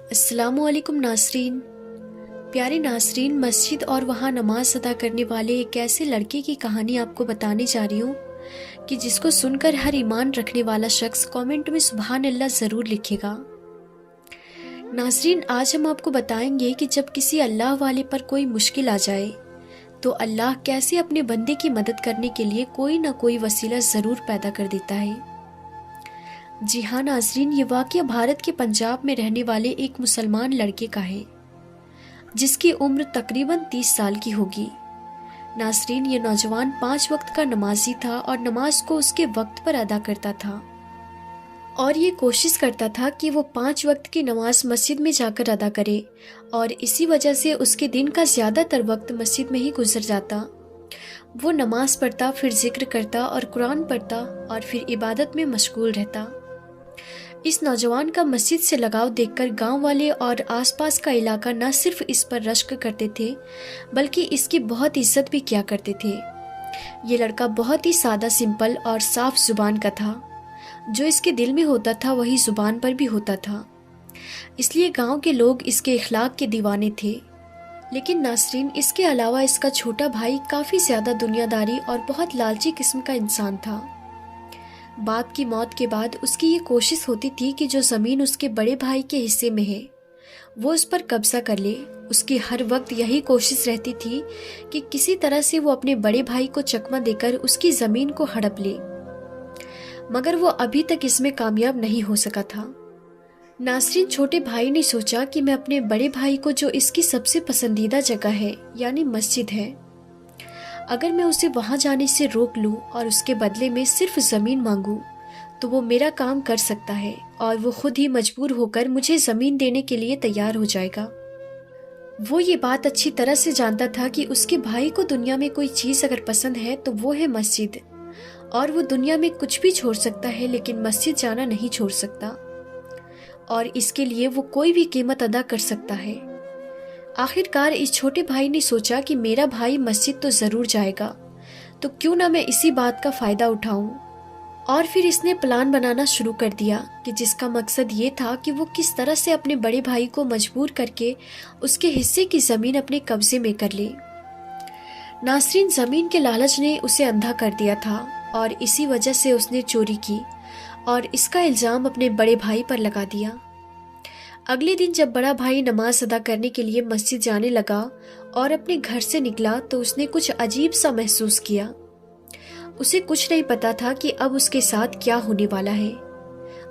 السلام علیکم ناظرین۔ پیارے ناظرین، مسجد اور وہاں نماز ادا کرنے والے ایک ایسے لڑکے کی کہانی آپ کو بتانے جا رہی ہوں کہ جس کو سن کر ہر ایمان رکھنے والا شخص کامنٹ میں سبحان اللہ ضرور لکھے گا۔ ناظرین، آج ہم آپ کو بتائیں گے کہ جب کسی اللہ والے پر کوئی مشکل آ جائے تو اللہ کیسے اپنے بندے کی مدد کرنے کے لیے کوئی نہ کوئی وسیلہ ضرور پیدا کر دیتا ہے۔ جی ہاں ناظرین، یہ واقعہ بھارت کے پنجاب میں رہنے والے ایک مسلمان لڑکے کا ہے جس کی عمر تقریباً 30 سال کی ہوگی۔ ناظرین، یہ نوجوان 5 وقت کا نمازی تھا اور نماز کو اس کے وقت پر ادا کرتا تھا اور یہ کوشش کرتا تھا کہ وہ 5 وقت کی نماز مسجد میں جا کر ادا کرے، اور اسی وجہ سے اس کے دن کا زیادہ تر وقت مسجد میں ہی گزر جاتا۔ وہ نماز پڑھتا، پھر ذکر کرتا اور قرآن پڑھتا اور پھر عبادت میں مشغول رہتا۔ اس نوجوان کا مسجد سے لگاؤ دیکھ کر گاؤں والے اور آس پاس کا علاقہ نہ صرف اس پر رشک کرتے تھے بلکہ اس کی بہت عزت بھی کیا کرتے تھے۔ یہ لڑکا بہت ہی سادہ، سمپل اور صاف زبان کا تھا۔ جو اس کے دل میں ہوتا تھا وہی زبان پر بھی ہوتا تھا، اس لیے گاؤں کے لوگ اس کے اخلاق کے دیوانے تھے۔ لیکن ناظرین، اس کے علاوہ اس کا چھوٹا بھائی کافی زیادہ دنیا داری اور بہت لالچی قسم کا انسان تھا۔ باپ کی موت کے بعد اس کی یہ کوشش ہوتی تھی کہ جو زمین اس کے بڑے بھائی کے حصے میں ہے وہ اس پر قبضہ کر لے۔ اس کی ہر وقت یہی کوشش رہتی تھی کہ کسی طرح سے وہ اپنے بڑے بھائی کو چکمہ دے کر اس کی زمین کو ہڑپ لے، مگر وہ ابھی تک اس میں کامیاب نہیں ہو سکا تھا۔ ناظرین، چھوٹے بھائی نے سوچا کہ میں اپنے بڑے بھائی کو، جو اس کی سب سے پسندیدہ جگہ ہے یعنی مسجد ہے، اگر میں اسے وہاں جانے سے روک لوں اور اس کے بدلے میں صرف زمین مانگوں تو وہ میرا کام کر سکتا ہے اور وہ خود ہی مجبور ہو کر مجھے زمین دینے کے لیے تیار ہو جائے گا۔ وہ یہ بات اچھی طرح سے جانتا تھا کہ اس کے بھائی کو دنیا میں کوئی چیز اگر پسند ہے تو وہ ہے مسجد، اور وہ دنیا میں کچھ بھی چھوڑ سکتا ہے لیکن مسجد جانا نہیں چھوڑ سکتا، اور اس کے لیے وہ کوئی بھی قیمت ادا کر سکتا ہے۔ آخر کار اس چھوٹے بھائی نے سوچا کہ میرا بھائی مسجد تو ضرور جائے گا، تو کیوں نہ میں اسی بات کا فائدہ اٹھاؤں، اور پھر اس نے پلان بنانا شروع کر دیا کہ جس کا مقصد یہ تھا کہ وہ کس طرح سے اپنے بڑے بھائی کو مجبور کر کے اس کے حصے کی زمین اپنے قبضے میں کر لے۔ ناظرین، زمین کے لالچ نے اسے اندھا کر دیا تھا اور اسی وجہ سے اس نے چوری کی اور اس کا الزام اپنے بڑے بھائی پر لگا دیا۔ اگلے دن جب بڑا بھائی نماز ادا کرنے کے لیے مسجد جانے لگا اور اپنے گھر سے نکلا تو اس نے کچھ عجیب سا محسوس کیا۔ اسے کچھ نہیں پتا تھا کہ اب اس کے ساتھ کیا ہونے والا ہے۔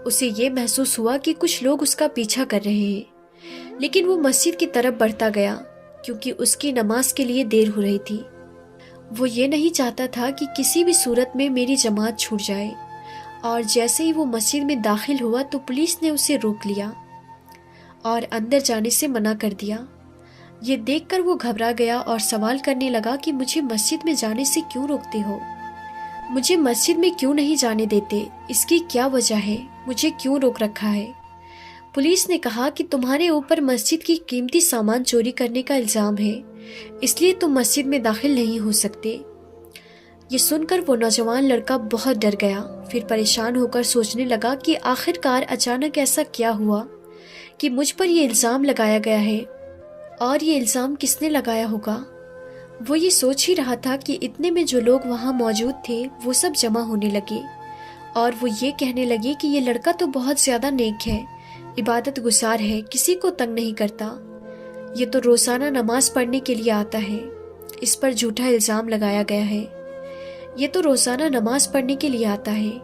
اسے یہ محسوس ہوا کہ کچھ لوگ اس کا پیچھا کر رہے ہیں، لیکن وہ مسجد کی طرف بڑھتا گیا کیونکہ اس کی نماز کے لیے دیر ہو رہی تھی۔ وہ یہ نہیں چاہتا تھا کہ کسی بھی صورت میں میری جماعت چھوٹ جائے، اور جیسے ہی وہ مسجد میں داخل ہوا تو پولیس نے اسے روک لیا اور اندر جانے سے منع کر دیا۔ یہ دیکھ کر وہ گھبرا گیا اور سوال کرنے لگا کہ مجھے مسجد میں جانے سے کیوں روکتے ہو؟ مجھے مسجد میں کیوں نہیں جانے دیتے؟ اس کی کیا وجہ ہے؟ مجھے کیوں روک رکھا ہے؟ پولیس نے کہا کہ تمہارے اوپر مسجد کی قیمتی سامان چوری کرنے کا الزام ہے، اس لیے تم مسجد میں داخل نہیں ہو سکتے۔ یہ سن کر وہ نوجوان لڑکا بہت ڈر گیا، پھر پریشان ہو کر سوچنے لگا کہ آخر کار اچانک ایسا کیا ہوا کہ مجھ پر یہ الزام لگایا گیا ہے، اور یہ الزام کس نے لگایا ہوگا؟ وہ یہ سوچ ہی رہا تھا کہ اتنے میں جو لوگ وہاں موجود تھے وہ سب جمع ہونے لگے، اور وہ یہ کہنے لگے کہ یہ لڑکا تو بہت زیادہ نیک ہے، عبادت گزار ہے، کسی کو تنگ نہیں کرتا، یہ تو روزانہ نماز پڑھنے کے لیے آتا ہے، اس پر جھوٹا الزام لگایا گیا ہے، یہ تو روزانہ نماز پڑھنے کے لیے آتا ہے۔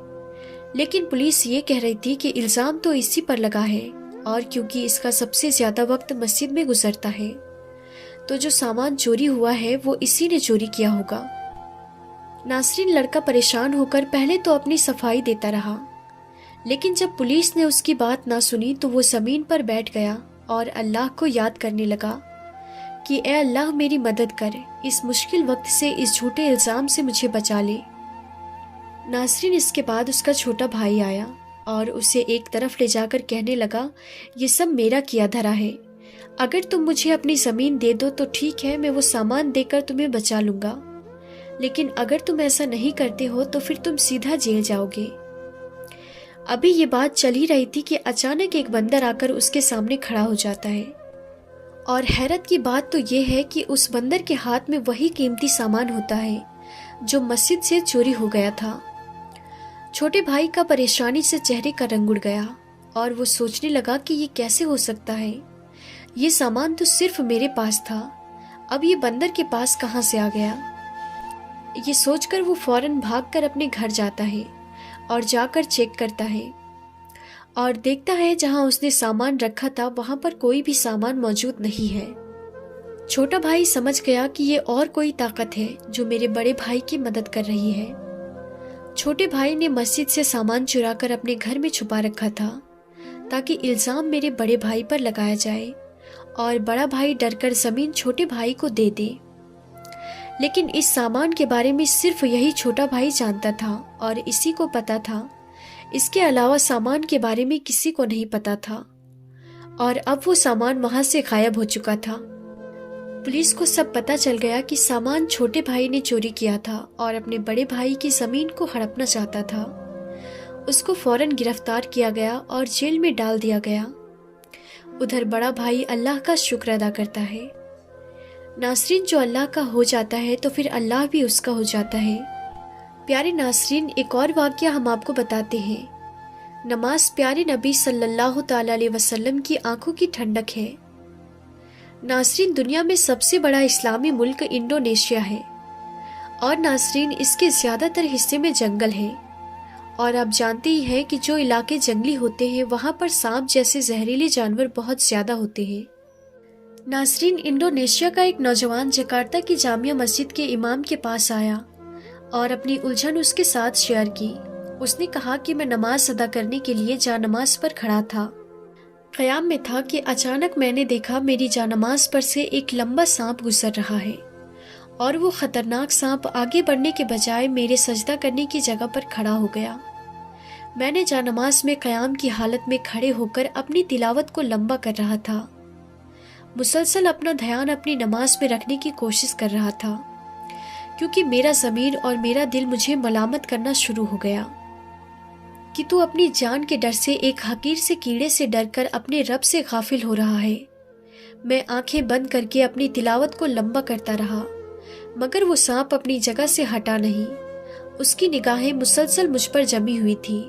لیکن پولیس یہ کہہ رہی تھی کہ الزام تو اسی پر لگا ہے، اور کیونکہ اس کا سب سے زیادہ وقت مسجد میں گزرتا ہے تو جو سامان چوری ہوا ہے وہ اسی نے چوری کیا ہوگا۔ ناظرین، لڑکا پریشان ہو کر پہلے تو اپنی صفائی دیتا رہا، لیکن جب پولیس نے اس کی بات نہ سنی تو وہ زمین پر بیٹھ گیا اور اللہ کو یاد کرنے لگا کہ اے اللہ، میری مدد کر، اس مشکل وقت سے، اس جھوٹے الزام سے مجھے بچا لے۔ ناظرین، اس کے بعد اس کا چھوٹا بھائی آیا اور اسے ایک طرف لے جا کر کہنے لگا، یہ سب میرا کیا دھرا ہے، اگر تم مجھے اپنی زمین دے دو تو ٹھیک ہے، میں وہ سامان دے کر تمہیں بچا لوں گا، لیکن اگر تم ایسا نہیں کرتے ہو تو پھر تم سیدھا جیل جاؤ گے۔ ابھی یہ بات چل ہی رہی تھی کہ اچانک ایک بندر آ کر اس کے سامنے کھڑا ہو جاتا ہے، اور حیرت کی بات تو یہ ہے کہ اس بندر کے ہاتھ میں وہی قیمتی سامان ہوتا ہے جو مسجد سے چوری ہو گیا تھا۔ چھوٹے بھائی کا پریشانی سے چہرے کا رنگ اڑ گیا اور وہ سوچنے لگا کہ یہ کیسے ہو سکتا ہے، یہ سامان تو صرف میرے پاس تھا، اب یہ بندر کے پاس کہاں سے آ گیا؟ یہ سوچ کر وہ فوراً بھاگ کر اپنے گھر جاتا ہے اور جا کر چیک کرتا ہے اور دیکھتا ہے جہاں اس نے سامان رکھا تھا وہاں پر کوئی بھی سامان موجود نہیں ہے۔ چھوٹا بھائی سمجھ گیا کہ یہ اور کوئی طاقت ہے جو میرے بڑے بھائی کی مدد کر رہی ہے۔ چھوٹے بھائی نے مسجد سے سامان چرا کر اپنے گھر میں چھپا رکھا تھا تاکہ الزام میرے بڑے بھائی پر لگایا جائے اور بڑا بھائی ڈر کر زمین چھوٹے بھائی کو دے دے۔ لیکن اس سامان کے بارے میں صرف یہی چھوٹا بھائی جانتا تھا اور اسی کو پتا تھا، اس کے علاوہ سامان کے بارے میں کسی کو نہیں پتا تھا، اور اب وہ سامان وہاں سے غائب ہو چکا تھا۔ پولیس کو سب پتا چل گیا کہ سامان چھوٹے بھائی نے چوری کیا تھا اور اپنے بڑے بھائی کی زمین کو ہڑپنا چاہتا تھا۔ اس کو فوراً گرفتار کیا گیا اور جیل میں ڈال دیا گیا۔ ادھر بڑا بھائی اللہ کا شکر ادا کرتا ہے۔ ناظرین، جو اللہ کا ہو جاتا ہے تو پھر اللہ بھی اس کا ہو جاتا ہے۔ پیارے ناظرین، ایک اور واقعہ ہم آپ کو بتاتے ہیں۔ نماز پیارے نبی صلی اللہ تعالی علیہ وسلم کی آنکھوں کی ٹھنڈک ہے۔ ناظرین، دنیا میں سب سے بڑا اسلامی ملک انڈونیشیا ہے، اور ناظرین اس کے زیادہ تر حصے میں جنگل ہے، اور آپ جانتے ہی ہیں کہ جو علاقے جنگلی ہوتے ہیں وہاں پر سانپ جیسے زہریلے جانور بہت زیادہ ہوتے ہیں۔ ناظرین، انڈونیشیا کا ایک نوجوان جکارتا کی جامع مسجد کے امام کے پاس آیا اور اپنی الجھن اس کے ساتھ شیئر کی۔ اس نے کہا کہ میں نماز ادا کرنے کے لیے جانماز پر کھڑا تھا، قیام میں تھا کہ اچانک میں نے دیکھا میری جانماز پر سے ایک لمبا سانپ گزر رہا ہے، اور وہ خطرناک سانپ آگے بڑھنے کے بجائے میرے سجدہ کرنے کی جگہ پر کھڑا ہو گیا۔ میں نے جانماز میں قیام کی حالت میں کھڑے ہو کر اپنی تلاوت کو لمبا کر رہا تھا، مسلسل اپنا دھیان اپنی نماز میں رکھنے کی کوشش کر رہا تھا، کیونکہ میرا ضمیر اور میرا دل مجھے ملامت کرنا شروع ہو گیا کہ تو اپنی جان کے ڈر سے ایک حقیر سے کیڑے سے ڈر کر اپنے رب سے غافل ہو رہا ہے۔ میں آنکھیں بند کر کے اپنی تلاوت کو لمبا کرتا رہا، مگر وہ سانپ اپنی جگہ سے ہٹا نہیں۔ اس کی نگاہیں مسلسل مجھ پر جمی ہوئی تھی،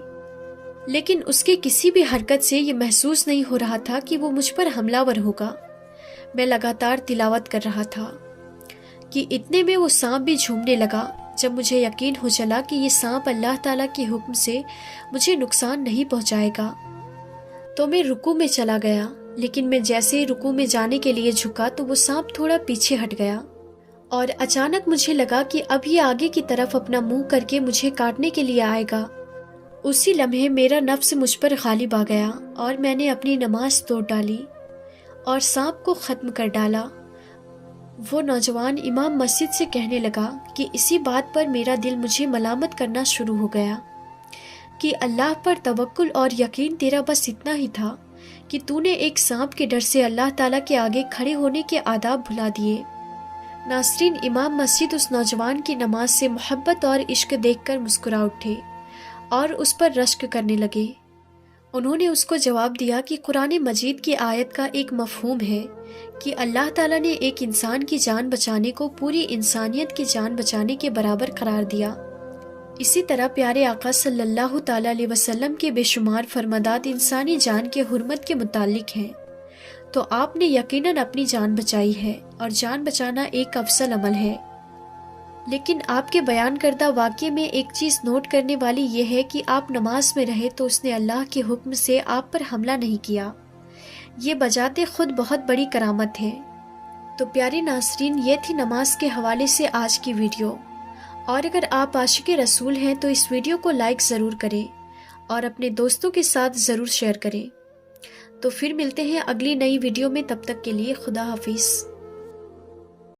لیکن اس کے کسی بھی حرکت سے یہ محسوس نہیں ہو رہا تھا کہ وہ مجھ پر حملہ ور ہوگا۔ میں لگاتار تلاوت کر رہا تھا کہ اتنے میں وہ سانپ بھی جھومنے لگا۔ جب مجھے یقین ہو چلا کہ یہ سانپ اللہ تعالیٰ کے حکم سے مجھے نقصان نہیں پہنچائے گا تو میں رکوع میں چلا گیا، لیکن میں جیسے ہی رکوع میں جانے کے لیے جھکا تو وہ سانپ تھوڑا پیچھے ہٹ گیا، اور اچانک مجھے لگا کہ اب یہ آگے کی طرف اپنا منہ کر کے مجھے کاٹنے کے لیے آئے گا۔ اسی لمحے میرا نفس مجھ پر غالب آ گیا اور میں نے اپنی نماز توڑ ڈالی اور سانپ کو ختم کر ڈالا۔ وہ نوجوان امام مسجد سے کہنے لگا کہ اسی بات پر میرا دل مجھے ملامت کرنا شروع ہو گیا کہ اللہ پر توکل اور یقین تیرا بس اتنا ہی تھا کہ تو نے ایک سانپ کے ڈر سے اللہ تعالیٰ کے آگے کھڑے ہونے کے آداب بھلا دیے۔ ناظرین، امام مسجد اس نوجوان کی نماز سے محبت اور عشق دیکھ کر مسکرا اٹھے اور اس پر رشک کرنے لگے۔ انہوں نے اس کو جواب دیا کہ قرآن مجید کی آیت کا ایک مفہوم ہے کہ اللہ تعالیٰ نے ایک انسان کی جان بچانے کو پوری انسانیت کی جان بچانے کے برابر قرار دیا۔ اسی طرح پیارے آقا صلی اللہ تعالیٰ علیہ وسلم کے بے شمار فرمودات انسانی جان کے حرمت کے متعلق ہیں، تو آپ نے یقیناً اپنی جان بچائی ہے، اور جان بچانا ایک افضل عمل ہے۔ لیکن آپ کے بیان کردہ واقعے میں ایک چیز نوٹ کرنے والی یہ ہے کہ آپ نماز میں رہے تو اس نے اللہ کے حکم سے آپ پر حملہ نہیں کیا۔ یہ بجاتے خود بہت بڑی کرامت ہے۔ تو پیارے ناظرین، یہ تھی نماز کے حوالے سے آج کی ویڈیو، اور اگر آپ عاشق رسول ہیں تو اس ویڈیو کو لائک ضرور کریں اور اپنے دوستوں کے ساتھ ضرور شیئر کریں۔ تو پھر ملتے ہیں اگلی نئی ویڈیو میں، تب تک کے لیے خدا حافظ۔